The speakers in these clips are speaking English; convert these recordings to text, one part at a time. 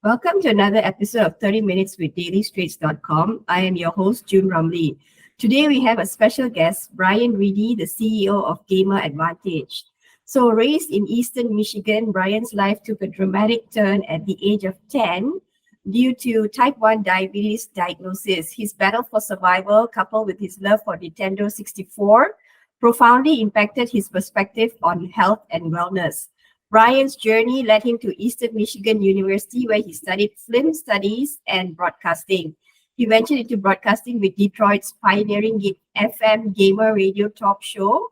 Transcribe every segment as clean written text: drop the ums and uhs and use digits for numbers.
Welcome to another episode of 30 Minutes with dailystraits.com. I am your host, June Ramli. Today we have a special guest, Bryan Reedy, the CEO of Gamer Advantage. So raised in Eastern Michigan, Bryan's life took a dramatic turn at the age of 10 due to type 1 diabetes diagnosis. His battle for survival, coupled with his love for Nintendo 64, profoundly impacted his perspective on health and wellness. Bryan's journey led him to Eastern Michigan University, where he studied film studies and broadcasting. He ventured into broadcasting with Detroit's pioneering FM gamer radio talk show.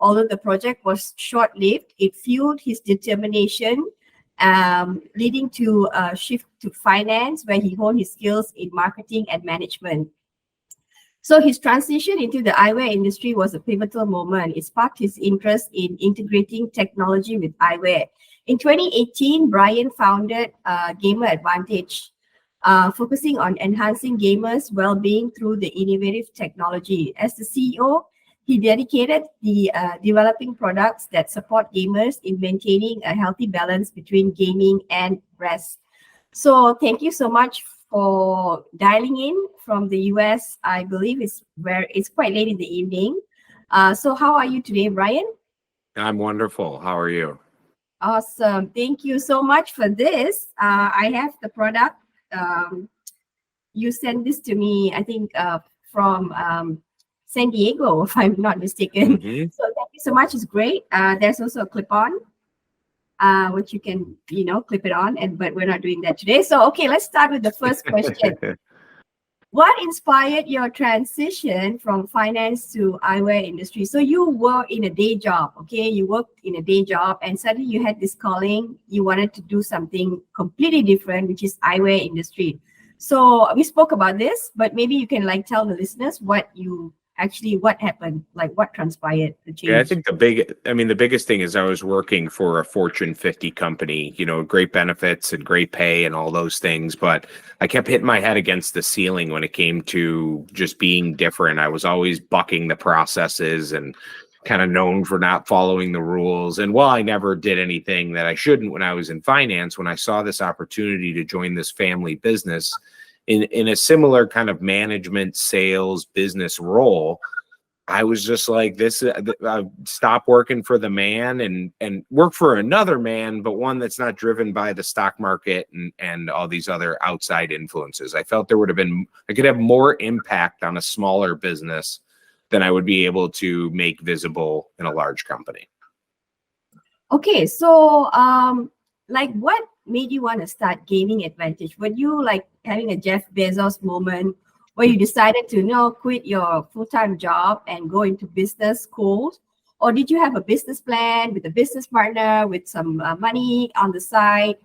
Although the project was short-lived, it fueled his determination, leading to a shift to finance, where he honed his skills in marketing and management. So his transition into the eyewear industry was a pivotal moment. It sparked his interest in integrating technology with eyewear. In 2018, Bryan founded Gamer Advantage, focusing on enhancing gamers' well-being through the innovative technology. As the CEO, he dedicated the developing products that support gamers in maintaining a healthy balance between gaming and rest. So thank you so much for dialing in from the US. I believe it's quite late in the evening. So how are you today, Bryan? I'm wonderful. How are you? Awesome. Thank you so much for this. I have the product. You sent this to me, I think, from San Diego, if I'm not mistaken. Mm-hmm. So thank you so much. It's great. There's also a clip-on, which you can, clip it on, but we're not doing that today. So, okay, let's start with the first question. What inspired your transition from finance to eyewear industry? So you were in a day job, okay? You worked in a day job and suddenly you had this calling. You wanted to do something completely different, which is eyewear industry. So we spoke about this, but maybe you can tell the listeners what happened, what transpired, the change. Yeah, I think the biggest thing is I was working for a Fortune 50 company, great benefits and great pay and all those things. But I kept hitting my head against the ceiling when it came to just being different. I was always bucking the processes and kind of known for not following the rules. And while I never did anything that I shouldn't when I was in finance, when I saw this opportunity to join this family business in a similar kind of management, sales, business role, I was just like, stop working for the man and work for another man, but one that's not driven by the stock market and all these other outside influences. I felt I could have more impact on a smaller business than I would be able to make visible in a large company. Okay, so what made you want to start Gaming Advantage? Were you having a Jeff Bezos moment where you decided to quit your full-time job and go into business schools? Or did you have a business plan with a business partner with some money on the side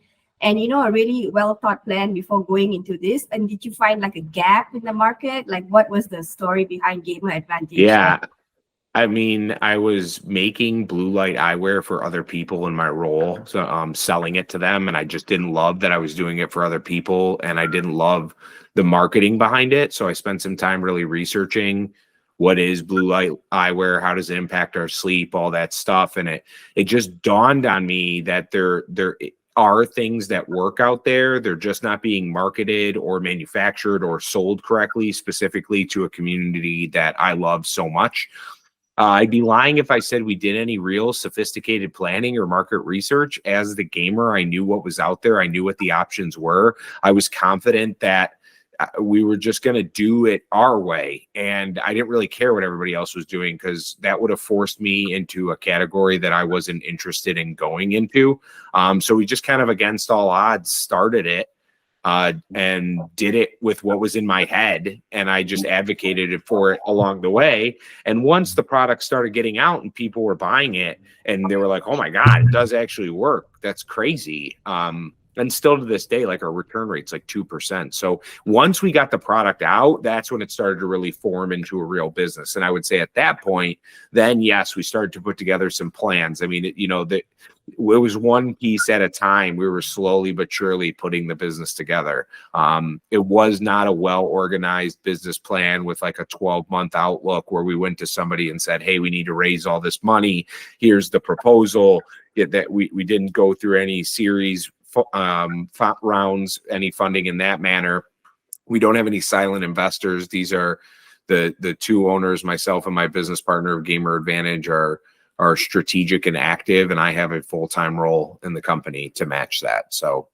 and a really well-thought plan before going into this? And did you find a gap in the market? What was the story behind Gamer Advantage? Yeah. I was making blue light eyewear for other people in my role, so selling it to them, and I just didn't love that I was doing it for other people, and I didn't love the marketing behind it. So I spent some time really researching what is blue light eyewear, how does it impact our sleep, all that stuff, and it just dawned on me that there are things that work out there. They're just not being marketed or manufactured or sold correctly, specifically to a community that I love so much. I'd be lying if I said we did any real sophisticated planning or market research. As the gamer, I knew what was out there. I knew what the options were. I was confident that we were just going to do it our way. And I didn't really care what everybody else was doing because that would have forced me into a category that I wasn't interested in going into. So we just kind of against all odds started it. And did it with what was in my head, and I just advocated for it along the way. And once the product started getting out and people were buying it, and they were like, "Oh my God, it does actually work! That's crazy!" And still to this day, our return rate's 2%. So once we got the product out, that's when it started to really form into a real business. And I would say at that point, then yes, we started to put together some plans. I mean, it was one piece at a time. We were slowly but surely putting the business together. It was not a well-organized business plan with a 12-month outlook where we went to somebody and said, "Hey, we need to raise all this money. Here's the proposal." That we didn't go through any series rounds, any funding in that manner. We don't have any silent investors. These are the two owners, myself and my business partner of Gamer Advantage, are strategic and active, and I have a full-time role in the company to match that. So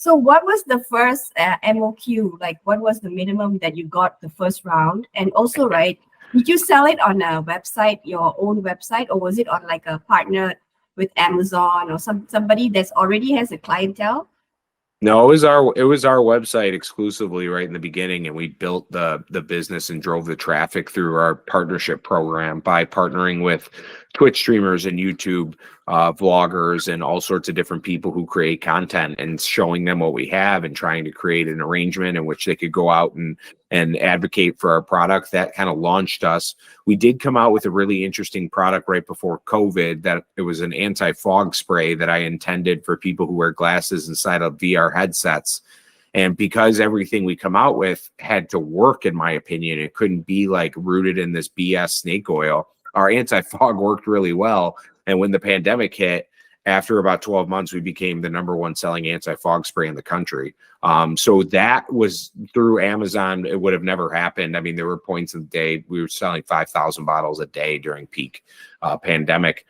what was the first MOQ? Like, what was the minimum that you got the first round? And also, right, did you sell it on a website, your own website, or was it on like a partner with Amazon or somebody that's already has a clientele? No, it was our website exclusively right in the beginning, and we built the business and drove the traffic through our partnership program by partnering with Twitch streamers and YouTube vloggers and all sorts of different people who create content, and showing them what we have and trying to create an arrangement in which they could go out and advocate for our product. That kind of launched us. We did come out with a really interesting product right before COVID, that it was an anti-fog spray that I intended for people who wear glasses inside of VR headsets. And because everything we come out with had to work, in my opinion, it couldn't be like rooted in this BS snake oil. Our anti-fog worked really well. And when the pandemic hit, after about 12 months, we became the #1 selling anti-fog spray in the country. So that was through Amazon. It would have never happened. I mean, there were points in the day we were selling 5,000 bottles a day during peak pandemic.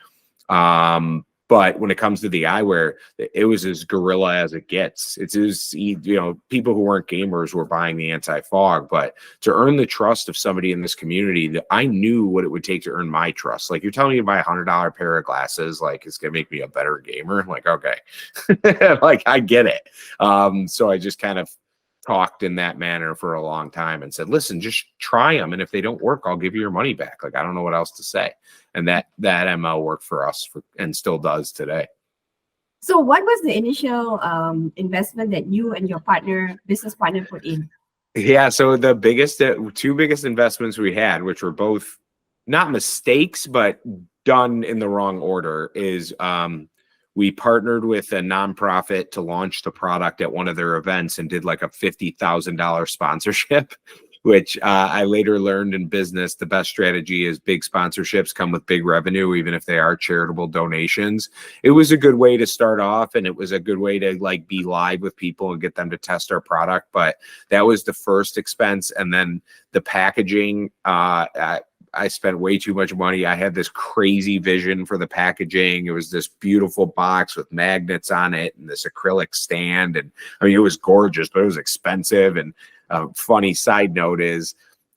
But when it comes to the eyewear, it was as guerrilla as it gets. It's as, people who weren't gamers were buying the anti-fog, but to earn the trust of somebody in this community, I knew what it would take to earn my trust. Like, you're telling me to buy $100 pair of glasses, like it's going to make me a better gamer. I'm like, okay, like I get it. So I just kind of talked in that manner for a long time and said, listen, just try them. And if they don't work, I'll give you your money back. Like, I don't know what else to say. And that ML worked for us and still does today. So what was the initial investment that you and your business partner put in? Yeah. So the two biggest investments we had, which were both not mistakes, but done in the wrong order, is we partnered with a nonprofit to launch the product at one of their events and did like a $50,000 sponsorship, which I later learned in business, the best strategy is big sponsorships come with big revenue, even if they are charitable donations. It was a good way to start off, and it was a good way to like be live with people and get them to test our product. But that was the first expense. And then the packaging, I spent way too much money. I had this crazy vision for the packaging. It was this beautiful box with magnets on it and this acrylic stand. And I mean, it was gorgeous, but it was expensive. And a funny side note is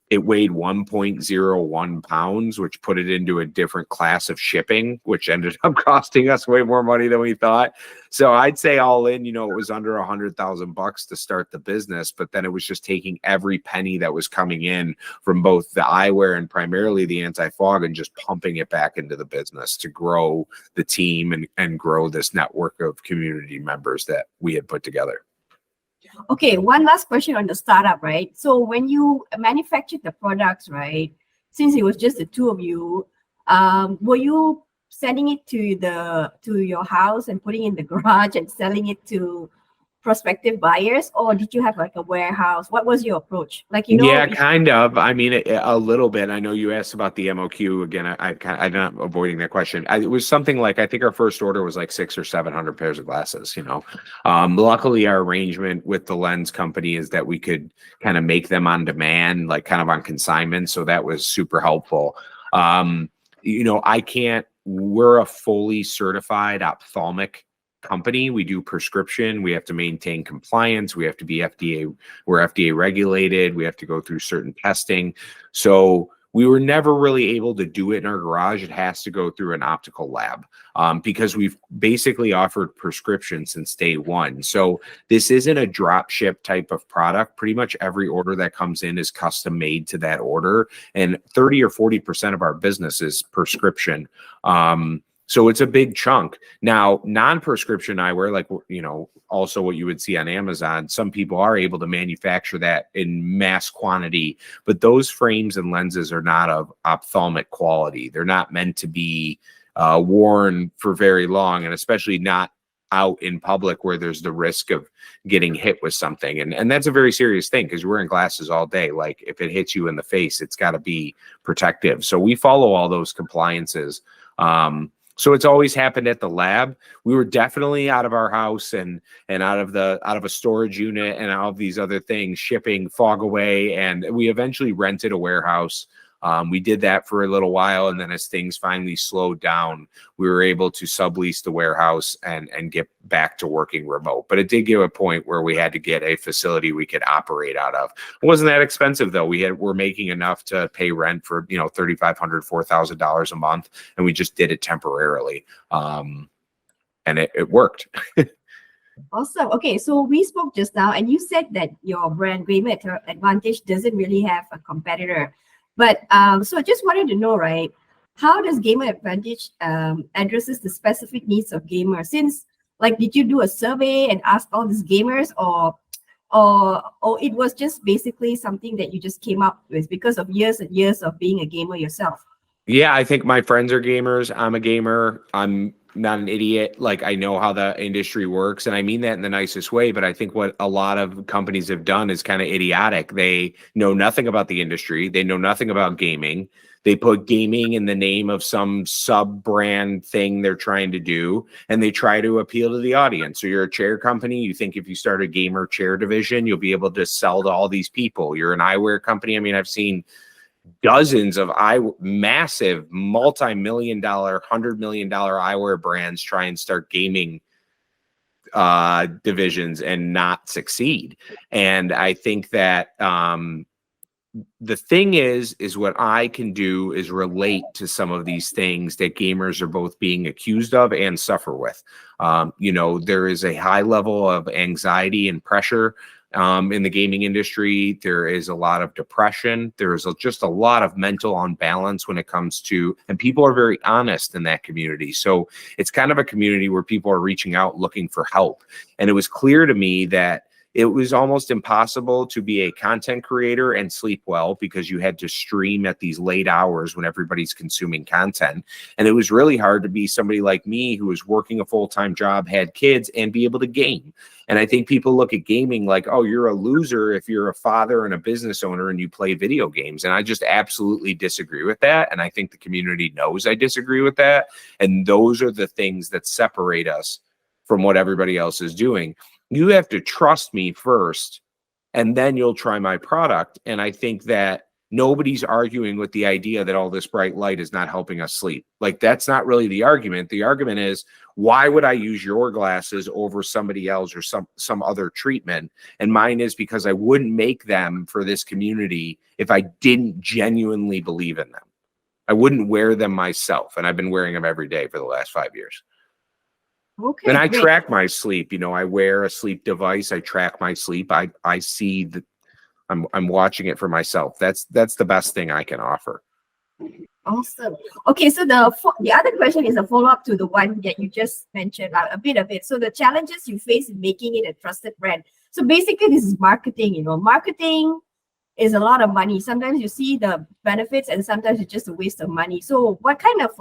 it weighed 1.01 pounds, which put it into a different class of shipping, which ended up costing us way more money than we thought. So I'd say all in, it was under $100,000 to start the business, but then it was just taking every penny that was coming in from both the eyewear and primarily the anti-fog and just pumping it back into the business to grow the team and grow this network of community members that we had put together. Okay, one last question on the startup, right? So when you manufactured the products, right, since it was just the two of you, were you sending it to your house and putting it in the garage and selling it to prospective buyers, or did you have like a warehouse? What was your approach? Like, Yeah, kind of. I mean, a little bit. I know you asked about the MOQ again. I'm not avoiding that question. It was something like, I think our first order was like 600 or 700 pairs of glasses. Luckily, our arrangement with the lens company is that we could kind of make them on demand, like kind of on consignment. So that was super helpful. We're a fully certified ophthalmic company. We do prescription. We have to maintain compliance. We have to be FDA. We're FDA regulated. We have to go through certain testing. So we were never really able to do it in our garage. It has to go through an optical lab because we've basically offered prescription since day one. So this isn't a drop ship type of product. Pretty much every order that comes in is custom made to that order. And 30 or 40% of our business is prescription. So it's a big chunk. Now, non-prescription eyewear, like, also what you would see on Amazon, some people are able to manufacture that in mass quantity, but those frames and lenses are not of ophthalmic quality. They're not meant to be worn for very long, and especially not out in public where there's the risk of getting hit with something. And that's a very serious thing because you're wearing glasses all day. Like, if it hits you in the face, it's got to be protective. So we follow all those compliances. So it's always happened at the lab. We were definitely out of our house and out of a storage unit and all of these other things, shipping fog away. And we eventually rented a warehouse. We did that for a little while, and then as things finally slowed down, we were able to sublease the warehouse and get back to working remote. But it did get a point where we had to get a facility we could operate out of. It wasn't that expensive though. We're making enough to pay rent for $3,500, $4,000 a month, and we just did it temporarily, and it worked. Awesome. Okay, so we spoke just now, and you said that your brand Gamer Advantage doesn't really have a competitor. But so I just wanted to know, right? How does Gamer Advantage addresses the specific needs of gamers? Since, like, did you do a survey and ask all these gamers, or it was just basically something that you just came up with because of years and years of being a gamer yourself? Yeah, I think my friends are gamers. I'm a gamer. I'm not an idiot. Like, I know how the industry works, and I mean that in the nicest way. But I think what a lot of companies have done is kind of idiotic. They know nothing about the industry. They know nothing about gaming. They put gaming in the name of some sub-brand thing they're trying to do, and they try to appeal to the audience. So you're a chair company. You think if you start a gamer chair division, you'll be able to sell to all these people. You're an eyewear company. I mean, I've seen dozens of massive multi-million-dollar, $100 million eyewear brands try and start gaming divisions and not succeed. And I think that the thing is what I can do is relate to some of these things that gamers are both being accused of and suffer with. There is a high level of anxiety and pressure in the gaming industry. There is a lot of depression. There's just a lot of mental unbalance when it comes to, and people are very honest in that community. So it's kind of a community where people are reaching out looking for help. And it was clear to me that it was almost impossible to be a content creator and sleep well because you had to stream at these late hours when everybody's consuming content. And it was really hard to be somebody like me who was working a full-time job, had kids, and be able to game. And I think people look at gaming like, oh, you're a loser if you're a father and a business owner and you play video games. And I just absolutely disagree with that. And I think the community knows I disagree with that. And those are the things that separate us from what everybody else is doing. You have to trust me first, and then you'll try my product. And I think that nobody's arguing with the idea that all this bright light is not helping us sleep. Like, that's not really the argument. The argument is, why would I use your glasses over somebody else or some other treatment? And mine is because I wouldn't make them for this community if I didn't genuinely believe in them. I wouldn't wear them myself. And I've been wearing them every day for the last 5 years. Okay, and I great. track my sleep. I wear a sleep device. I track my sleep. I see that I'm watching it for myself. That's the best thing I can offer. Awesome. Okay, so the other question is a follow-up to the one that you just mentioned, a bit of it. So the challenges you face in making it a trusted brand. So basically, this is marketing. Marketing is a lot of money. Sometimes you see the benefits, and sometimes it's just a waste of money. So what kind of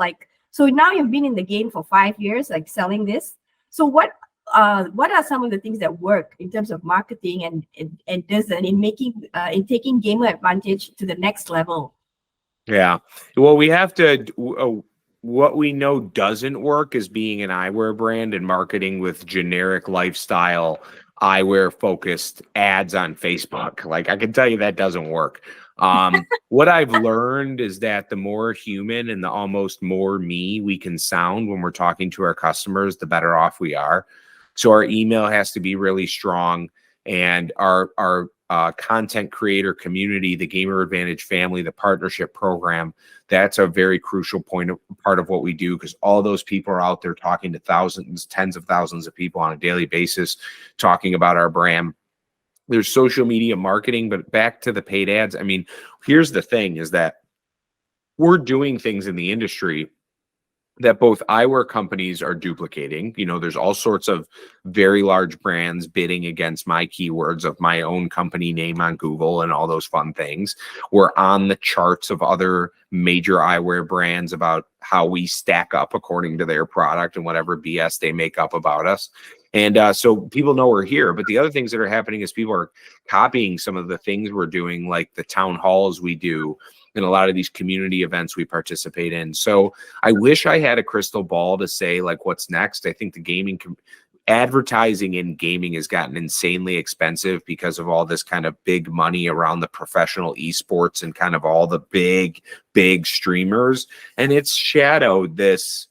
so now you've been in the game for 5 years, like selling this. So what are some of the things that work in terms of marketing and in taking Gamer Advantage to the next level? Yeah. Well, we have to, what we know doesn't work is being an eyewear brand and marketing with generic lifestyle eyewear focused ads on Facebook. Like, I can tell you that doesn't work. What I've learned is that the more human and the almost more me we can sound when we're talking to our customers, the better off we are. So our email has to be really strong, and our content creator community, the Gamer Advantage family, the partnership program, that's a very crucial part of what we do, because all those people are out there talking to thousands, tens of thousands of people on a daily basis, talking about our brand. There's social media marketing, but back to the paid ads. I mean, here's the thing is that we're doing things in the industry that both eyewear companies are duplicating. There's all sorts of very large brands bidding against my keywords of my own company name on Google and all those fun things. We're on the charts of other major eyewear brands about how we stack up according to their product and whatever BS they make up about us. And so people know we're here. But the other things that are happening is people are copying some of the things we're doing, like the town halls we do, in a lot of these community events we participate in. So I wish I had a crystal ball to say like what's next. I think the advertising in gaming has gotten insanely expensive because of all this kind of big money around the professional esports and kind of all the big streamers. And it's shadowed this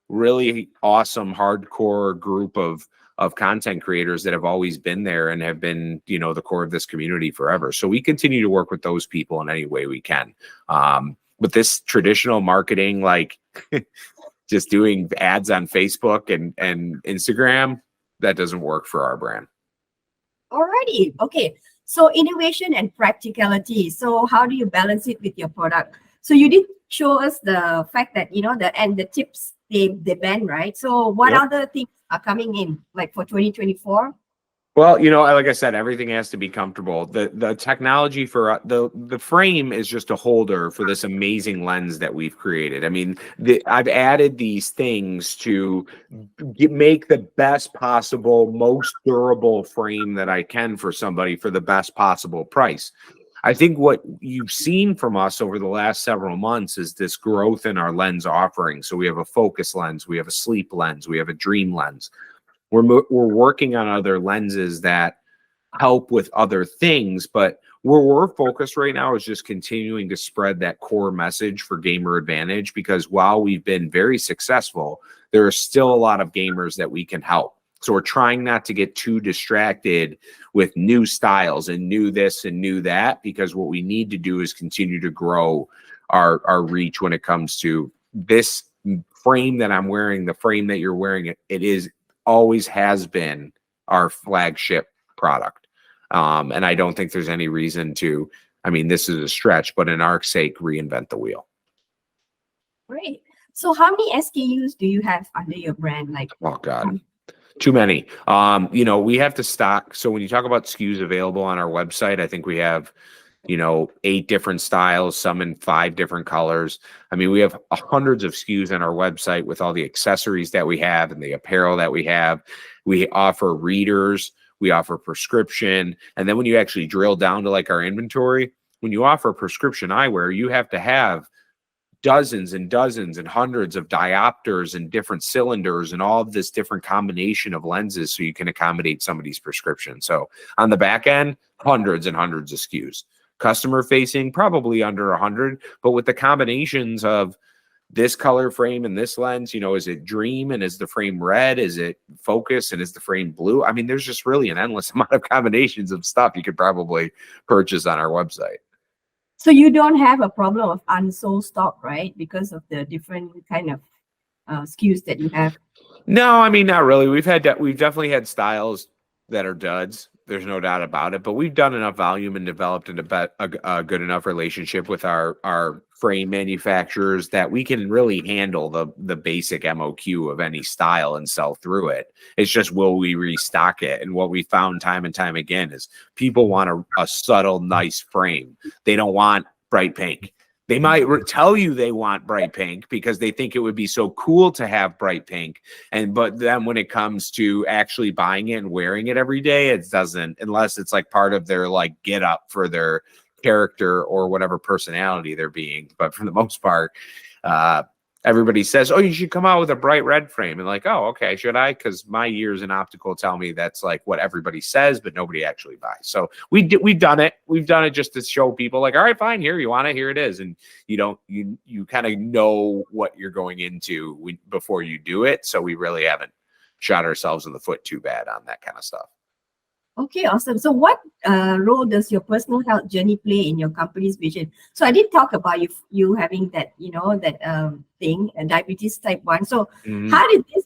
really awesome hardcore group of content creators that have always been there and have been, the core of this community forever. So we continue to work with those people in any way we can. But this traditional marketing, like just doing ads on Facebook and Instagram, that doesn't work for our brand. Alrighty. Okay. So innovation and practicality. So how do you balance it with your product? So you did show us the fact that, the tips, they ban, right? So what other things are coming in like for 2024? Well, like I said, everything has to be comfortable. The technology for the frame is just a holder for this amazing lens that we've created. I mean, I've added these things to make the best possible, most durable frame that I can for somebody for the best possible price. I think what you've seen from us over the last several months is this growth in our lens offering. So we have a focus lens, we have a sleep lens, we have a dream lens. We're working on other lenses that help with other things, but where we're focused right now is just continuing to spread that core message for gamer advantage, because while we've been very successful, there are still a lot of gamers that we can help. So we're trying not to get too distracted with new styles and new this and new that, because what we need to do is continue to grow our reach when it comes to this frame that I'm wearing, the frame that you're wearing. It always has been our flagship product. And I don't think there's any reason to, this is a stretch, but in our sake, reinvent the wheel. Great. So how many SKUs do you have under your brand? Oh God. Too many. We have to stock. So when you talk about SKUs available on our website, I think we have, 8 different styles, some in 5 different colors. We have hundreds of SKUs on our website with all the accessories that we have and the apparel that we have. We offer readers, we offer prescription. And then when you actually drill down to our inventory, when you offer prescription eyewear, you have to have dozens and dozens and hundreds of diopters and different cylinders and all of this different combination of lenses so you can accommodate somebody's prescription. So on the back end, hundreds and hundreds of SKUs. Customer facing, probably under 100, but with the combinations of this color frame and this lens, is it dream and is the frame red? Is it focus and is the frame blue? There's just really an endless amount of combinations of stuff you could probably purchase on our website. So you don't have a problem of unsold stock, right? Because of the different kind of SKUs that you have. No, not really. We've definitely had styles that are duds. There's no doubt about it. But we've done enough volume and developed a good enough relationship with our frame manufacturers that we can really handle the basic MOQ of any style and sell through it. It's just, will we restock it? And what we found time and time again is people want a subtle, nice frame. They don't want bright pink. They might tell you they want bright pink because they think it would be so cool to have bright pink. But then when it comes to actually buying it and wearing it every day, it doesn't, unless it's part of their get up for their character or whatever personality they're being. But for the most part, everybody says, oh, you should come out with a bright red frame. And oh, okay, should I? Because my years in optical tell me that's what everybody says, but nobody actually buys. So we've done it. We've done it just to show people all right, fine, here, you want it, here it is. And you kind of know what you're going into before you do it. So we really haven't shot ourselves in the foot too bad on that kind of stuff. Okay, awesome. So what role does your personal health journey play in your company's vision? So I did talk about you having that, thing, diabetes type 1. So how did this,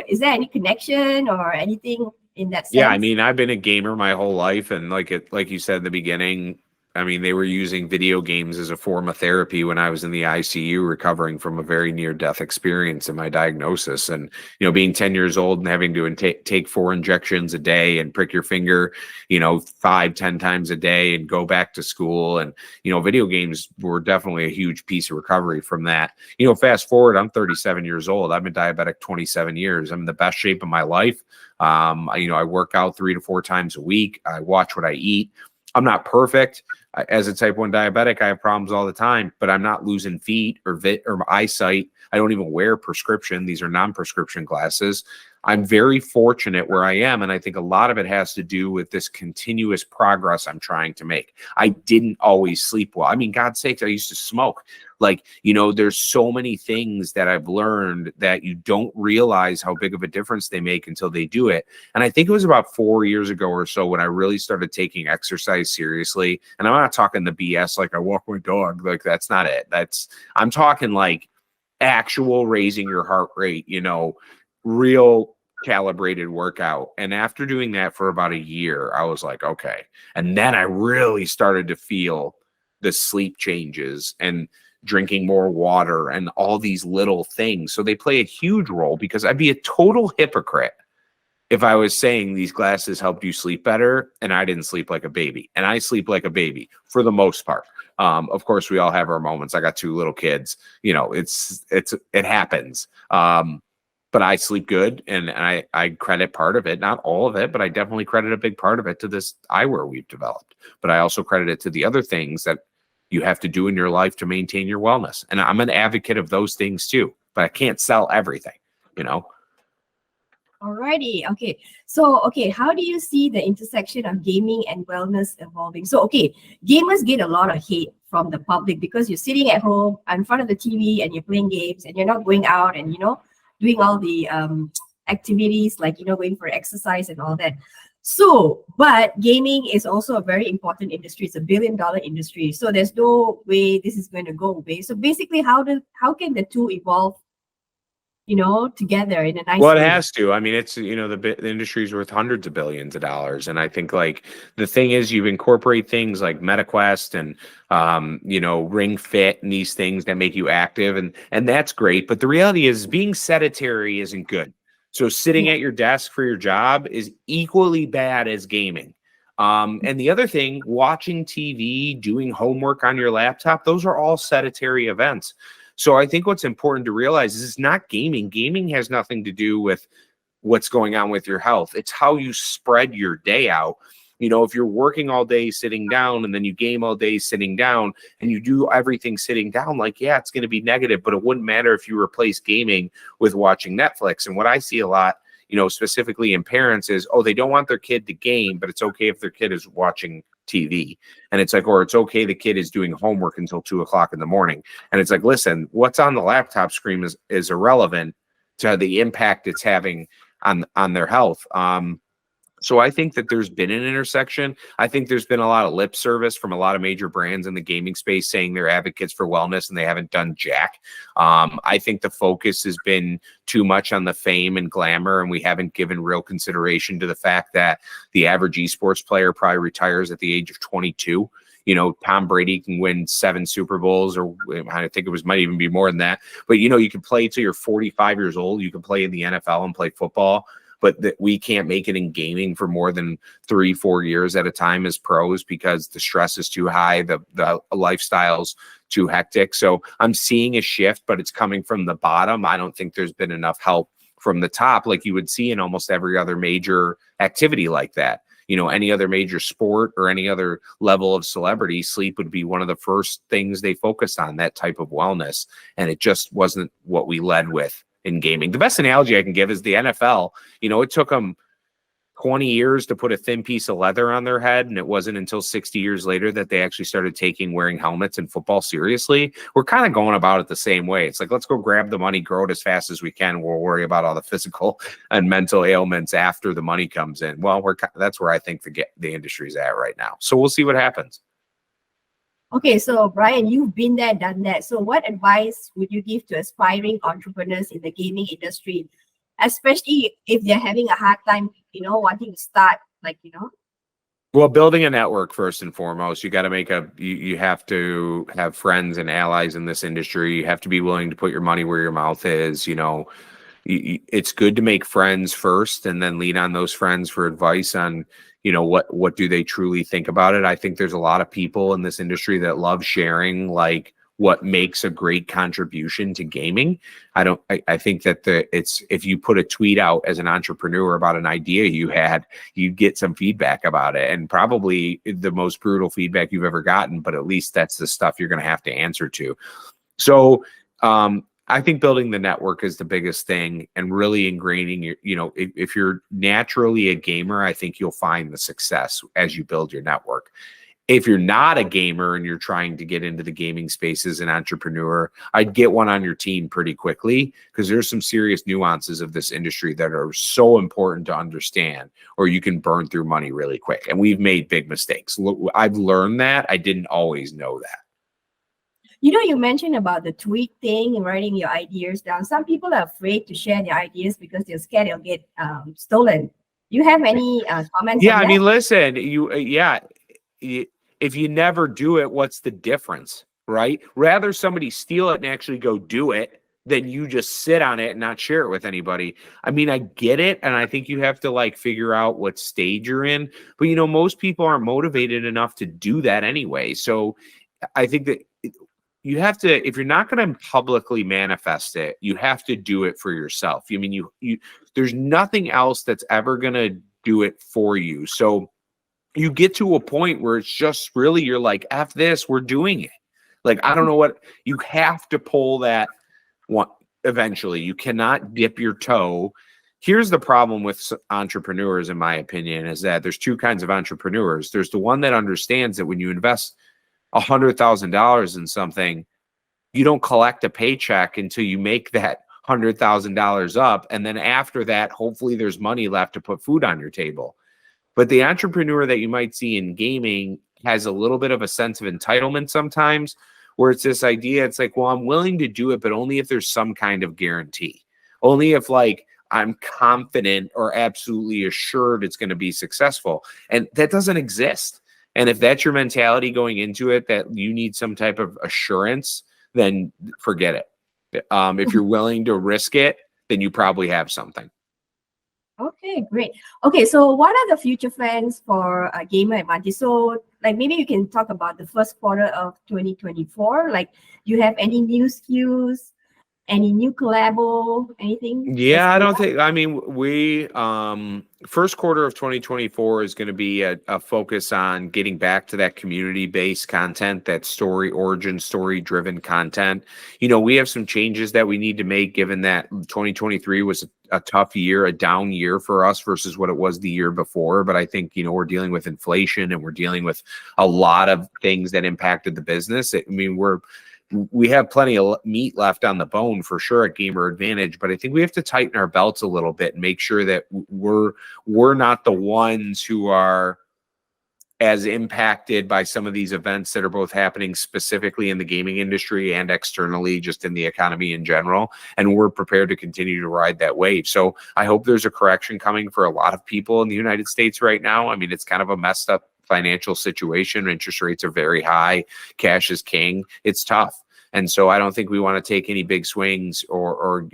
is there any connection or anything in that sense? Yeah, I've been a gamer my whole life. And like you said in the beginning, they were using video games as a form of therapy when I was in the ICU recovering from a very near-death experience in my diagnosis. And, being 10 years old and having to take 4 injections a day and prick your finger, 5-10 times a day and go back to school. And, video games were definitely a huge piece of recovery from that. Fast forward, I'm 37 years old. I've been diabetic 27 years. I'm in the best shape of my life. I work out 3 to 4 times a week. I watch what I eat. I'm not perfect. As a type 1 diabetic, I have problems all the time, but I'm not losing feet or eyesight. I don't even wear prescription. These are non-prescription glasses. I'm very fortunate where I am, and I think a lot of it has to do with this continuous progress I'm trying to make. I didn't always sleep well. I mean, God's sakes, I used to smoke. Like, you know, there's so many things that I've learned that you don't realize how big of a difference they make until they do it. And I think it was about 4 years ago or so when I really started taking exercise seriously. And I'm not talking the BS like I walk my dog. Like, that's not it. I'm talking like actual raising your heart rate, you know, real calibrated workout. And after doing that for about a year, I was like, okay. And then I really started to feel the sleep changes and drinking more water and all these little things. So they play a huge role, because I'd be a total hypocrite if I was saying these glasses helped you sleep better and I didn't sleep like a baby. And I sleep like a baby for the most part. Of course, we all have our moments. I got 2 little kids, you know, it happens. But I sleep good, and I credit part of it, not all of it, but I definitely credit a big part of it to this eyewear we've developed. But I also credit it to the other things that you have to do in your life to maintain your wellness. And I'm an advocate of those things too, but I can't sell everything, you know? Alrighty. Okay. So, okay, how do you see the intersection of gaming and wellness evolving? So, okay, gamers get a lot of hate from the public because you're sitting at home in front of the TV and you're playing games and you're not going out and, you know, doing all the activities like, you know, going for exercise and all that. So, but gaming is also a very important industry. It's a $1 billion industry. So there's no way this is going to go away. So basically, how can the two evolve, you know, together in a nice Well, it way? has to. I mean, it's, you know, the industry's worth hundreds of billions of dollars. And I think, like, the thing is, you incorporate things like MetaQuest and, you know, Ring Fit and these things that make you active. And that's great. But the reality is being sedentary isn't good. So sitting at your desk for your job is equally bad as gaming. And the other thing, watching TV, doing homework on your laptop, those are all sedentary events. So I think what's important to realize is it's not gaming. Gaming has nothing to do with what's going on with your health. It's how you spread your day out. You know, if you're working all day sitting down and then you game all day sitting down and you do everything sitting down, like, yeah, it's going to be negative, but it wouldn't matter if you replace gaming with watching Netflix. And what I see a lot, you know, specifically in parents is, oh, they don't want their kid to game, but it's okay if their kid is watching TV. And it's like, or it's okay, the kid is doing homework until 2:00 in the morning. And it's like, listen, what's on the laptop screen is irrelevant to the impact it's having on their health. So I think that there's been an intersection. I think there's been a lot of lip service from a lot of major brands in the gaming space saying they're advocates for wellness, and they haven't done jack. I think the focus has been too much on the fame and glamour, and we haven't given real consideration to the fact that the average esports player probably retires at the age of 22. You know, Tom Brady can win 7 Super Bowls, or I think might even be more than that. But, you know, you can play till you're 45 years old. You can play in the NFL and play football, but that we can't make it in gaming for more than 3-4 years at a time as pros because the stress is too high, the lifestyle's too hectic. So I'm seeing a shift, but it's coming from the bottom. I don't think there's been enough help from the top like you would see in almost every other major activity like that. You know, any other major sport or any other level of celebrity, sleep would be one of the first things they focused on, that type of wellness. And it just wasn't what we led with in gaming. The best analogy I can give is the NFL. You know, it took them 20 years to put a thin piece of leather on their head, and it wasn't until 60 years later that they actually started taking wearing helmets in football seriously. We're kind of going about it the same way. It's like, let's go grab the money, grow it as fast as we can. We'll worry about all the physical and mental ailments after the money comes in. Well, that's where I think the industry's at right now. So we'll see what happens. Okay, so Bryan, you've been there, done that. So what advice would you give to aspiring entrepreneurs in the gaming industry, especially if they're having a hard time, you know, wanting to start, like, you know? Well, building a network first and foremost. You got to you have to have friends and allies in this industry. You have to be willing to put your money where your mouth is. You know, it's good to make friends first and then lean on those friends for advice on, you know, what do they truly think about it. I think there's a lot of people in this industry that love sharing, like, what makes a great contribution to gaming. I think that if you put a tweet out as an entrepreneur about an idea you had, you'd get some feedback about it, and probably the most brutal feedback you've ever gotten, but at least that's the stuff you're going to have to answer to. So I think building the network is the biggest thing, and really ingraining if you're naturally a gamer, I think you'll find the success as you build your network. If you're not a gamer and you're trying to get into the gaming space as an entrepreneur, I'd get one on your team pretty quickly, because there's some serious nuances of this industry that are so important to understand, or you can burn through money really quick. And we've made big mistakes. I've learned that. I didn't always know that. You mentioned about the tweet thing and writing your ideas down. Some people are afraid to share their ideas because they're scared they'll get stolen. Do you have any comments on that? I mean, listen, if you never do it, what's the difference, right? Rather somebody steal it and actually go do it than you just sit on it and not share it with anybody. I mean, I get it, and I think you have to figure out what stage you're in, but most people aren't motivated enough to do that anyway. So I think that you have to, if you're not going to publicly manifest it, you have to do it for yourself. I mean, there's nothing else that's ever going to do it for you. So you get to a point where it's just really, you're like, F this, we're doing it. I don't know what, you have to pull that one eventually. You cannot dip your toe. Here's the problem with entrepreneurs, in my opinion, is that there's two kinds of entrepreneurs. There's the one that understands that when you invest $100,000 in something, you don't collect a paycheck until you make that $100,000 up. And then after that, hopefully there's money left to put food on your table. But the entrepreneur that you might see in gaming has a little bit of a sense of entitlement sometimes, where it's this idea, it's like, well, I'm willing to do it, but only if there's some kind of guarantee. Only if I'm confident or absolutely assured it's going to be successful. And that doesn't exist. And if that's your mentality going into it, that you need some type of assurance, then forget it. If you're willing to risk it, then you probably have something. Okay, great. Okay, so what are the future plans for Gamer Advantage? So, maybe you can talk about the first quarter of 2024. Do you have any new SKUs, any new collabo, anything? Yeah, I don't think, I mean, we, first quarter of 2024 is going to be a focus on getting back to that community-based content, that origin story-driven content. We have some changes that we need to make, given that 2023 was a tough year, a down year for us versus what it was the year before. But I think, we're dealing with inflation, and we're dealing with a lot of things that impacted the business. I mean, we have plenty of meat left on the bone for sure at Gamer Advantage, but I think we have to tighten our belts a little bit and make sure that we're not the ones who are as impacted by some of these events that are both happening specifically in the gaming industry and externally, just in the economy in general. And we're prepared to continue to ride that wave. So I hope there's a correction coming for a lot of people in the United States right now. I mean, it's kind of a messed up financial situation. Interest rates are very high. Cash is king. It's tough. And so I don't think we want to take any big swings or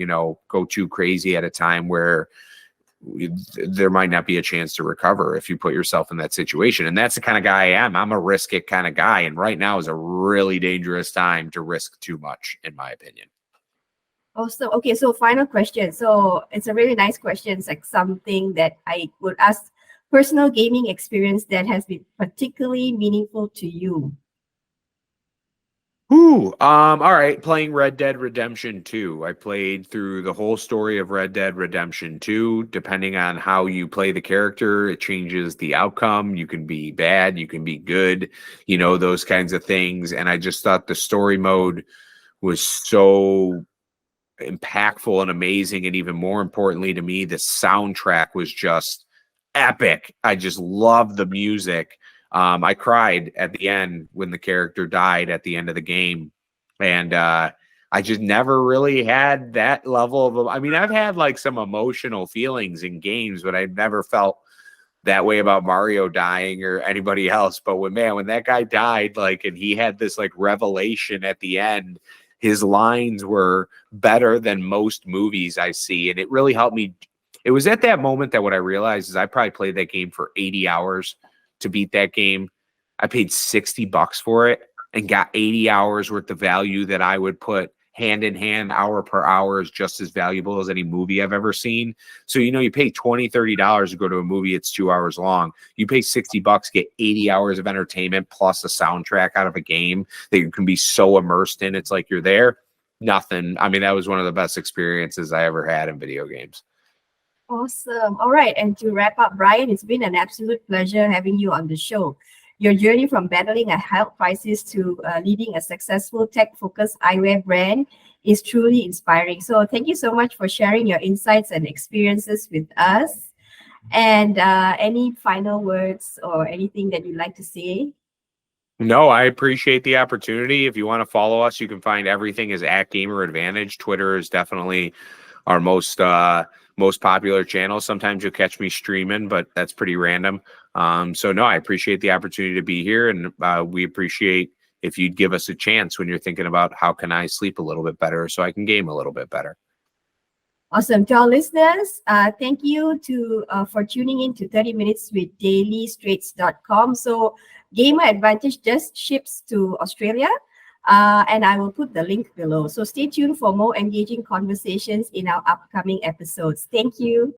go too crazy at a time where there might not be a chance to recover if you put yourself in that situation. And that's the kind of guy I am. I'm a risk it kind of guy. And right now is a really dangerous time to risk too much, in my opinion. Also, okay, so final question. So it's a really nice question. It's something that I would ask: personal gaming experience that has been particularly meaningful to you. All right. Playing Red Dead Redemption 2. I played through the whole story of Red Dead Redemption 2. Depending on how you play the character, it changes the outcome. You can be bad, you can be good, those kinds of things. And I just thought the story mode was so impactful and amazing. And even more importantly to me, the soundtrack was just epic. I just love the music. I cried at the end when the character died at the end of the game. And I just never really had that level of, I mean, I've had some emotional feelings in games, but I've never felt that way about Mario dying or anybody else. But when that guy died, and he had this revelation at the end, his lines were better than most movies I see. And it really helped me. It was at that moment that what I realized is I probably played that game for 80 hours to beat that game. I paid $60 for it. and got 80 hours worth of value that I would put hand in hand, hour per hour, is just as valuable as any movie I've ever seen. So, you pay $20, $30 to go to a movie. It's 2 hours long. You pay $60, get 80 hours of entertainment plus a soundtrack out of a game that you can be so immersed in. It's like you're there. Nothing. I mean, that was one of the best experiences I ever had in video games. Awesome. All right. And to wrap up, Bryan, it's been an absolute pleasure having you on the show. Your journey from battling a health crisis to leading a successful tech-focused eyewear brand is truly inspiring. So thank you so much for sharing your insights and experiences with us. And any final words or anything that you'd like to say? No, I appreciate the opportunity. If you want to follow us, you can find everything is at Gamer Advantage. Twitter is definitely our most popular channel. Sometimes you'll catch me streaming, but that's pretty random. So no, I appreciate the opportunity to be here, and we appreciate if you'd give us a chance when you're thinking about how can I sleep a little bit better so I can game a little bit better. Awesome. To our listeners, thank you for tuning in to 30 Minutes with dailystraits.com. So Gamer Advantage just ships to Australia, and I will put the link below. So stay tuned for more engaging conversations in our upcoming episodes. Thank you.